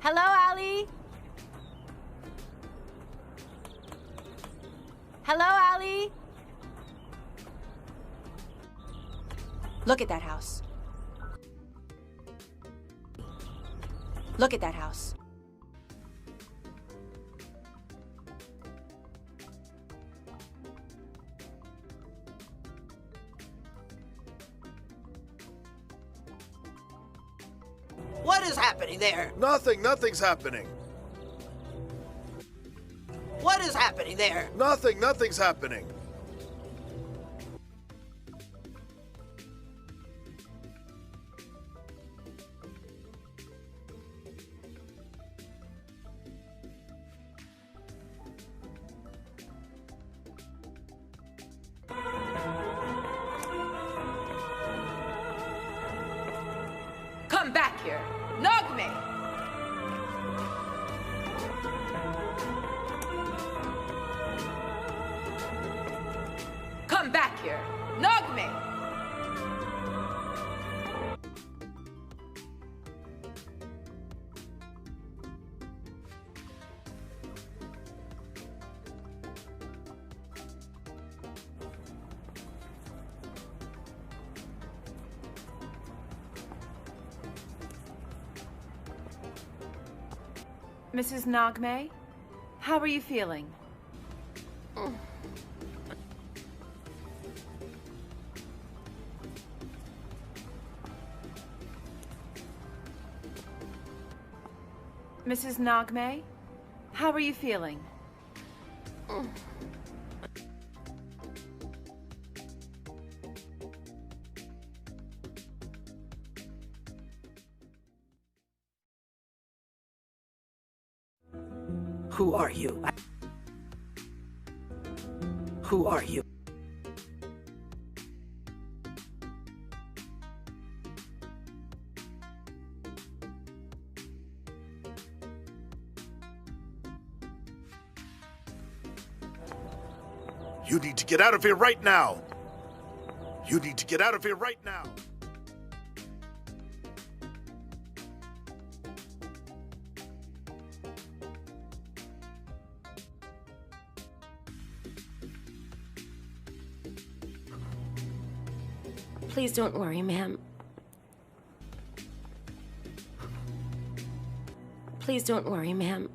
Hello, Ali? Hello, Ali? Look at that house. Look at that house. What is happening there? Nothing's happening. What is happening there? Nothing's happening. Come back here. Nogme! Come back here. Nogme! Mrs. Nogme, how are you feeling? Mrs. Nogme, how are you feeling? Who are you? Who are you? You need to get out of here right now. You need to get out of here right now. Please don't worry, ma'am. Please don't worry, ma'am.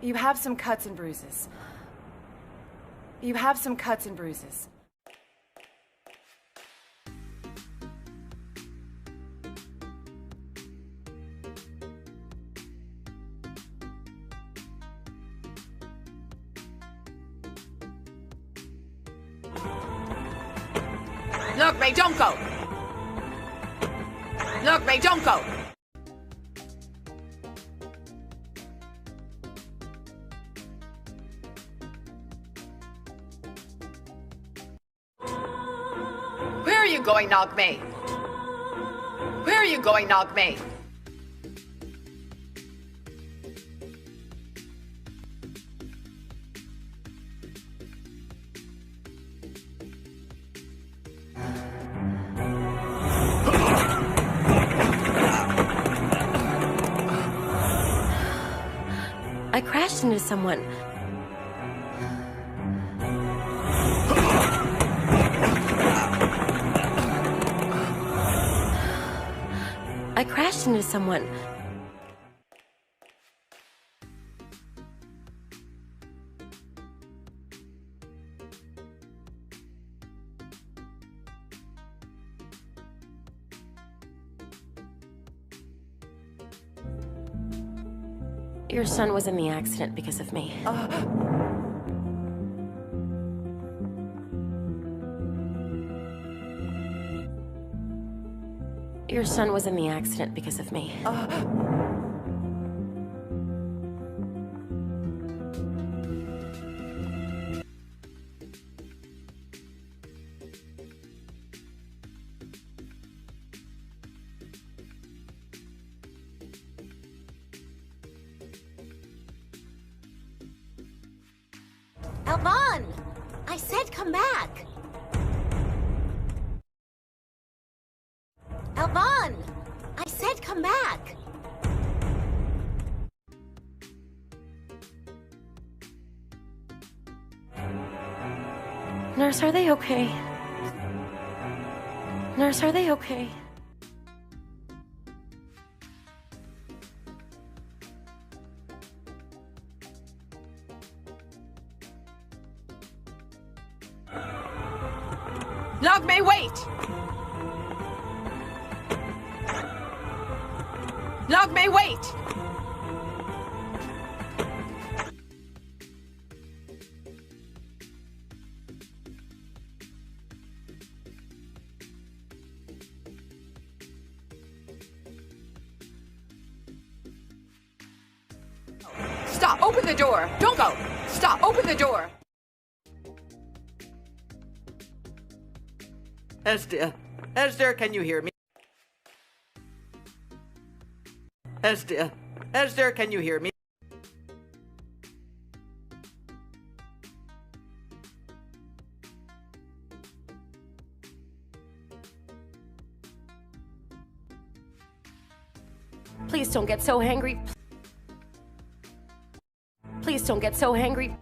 You have some cuts and bruises. You have some cuts and bruises. Look, Ray, don't go! Look, Ray, don't go! Where are you going, Nogme? Where are you going, Nogme? I crashed into someone. I crashed into someone. Your son was in the accident because of me. Your son was in the accident because of me. Alban! I said come back! Alban! I said come back! Nurse, are they okay? Nurse, are they okay? Nagme, wait! Nagme, wait! Stop! Open the door! Don't go! Stop! Open the door! Esther, can you hear me? Esther, can you hear me? Please don't get so angry. Please don't get so angry.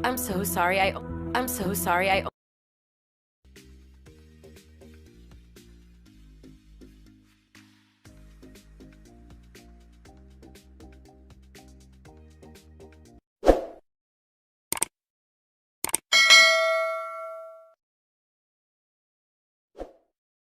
I'm so sorry. I'm so sorry.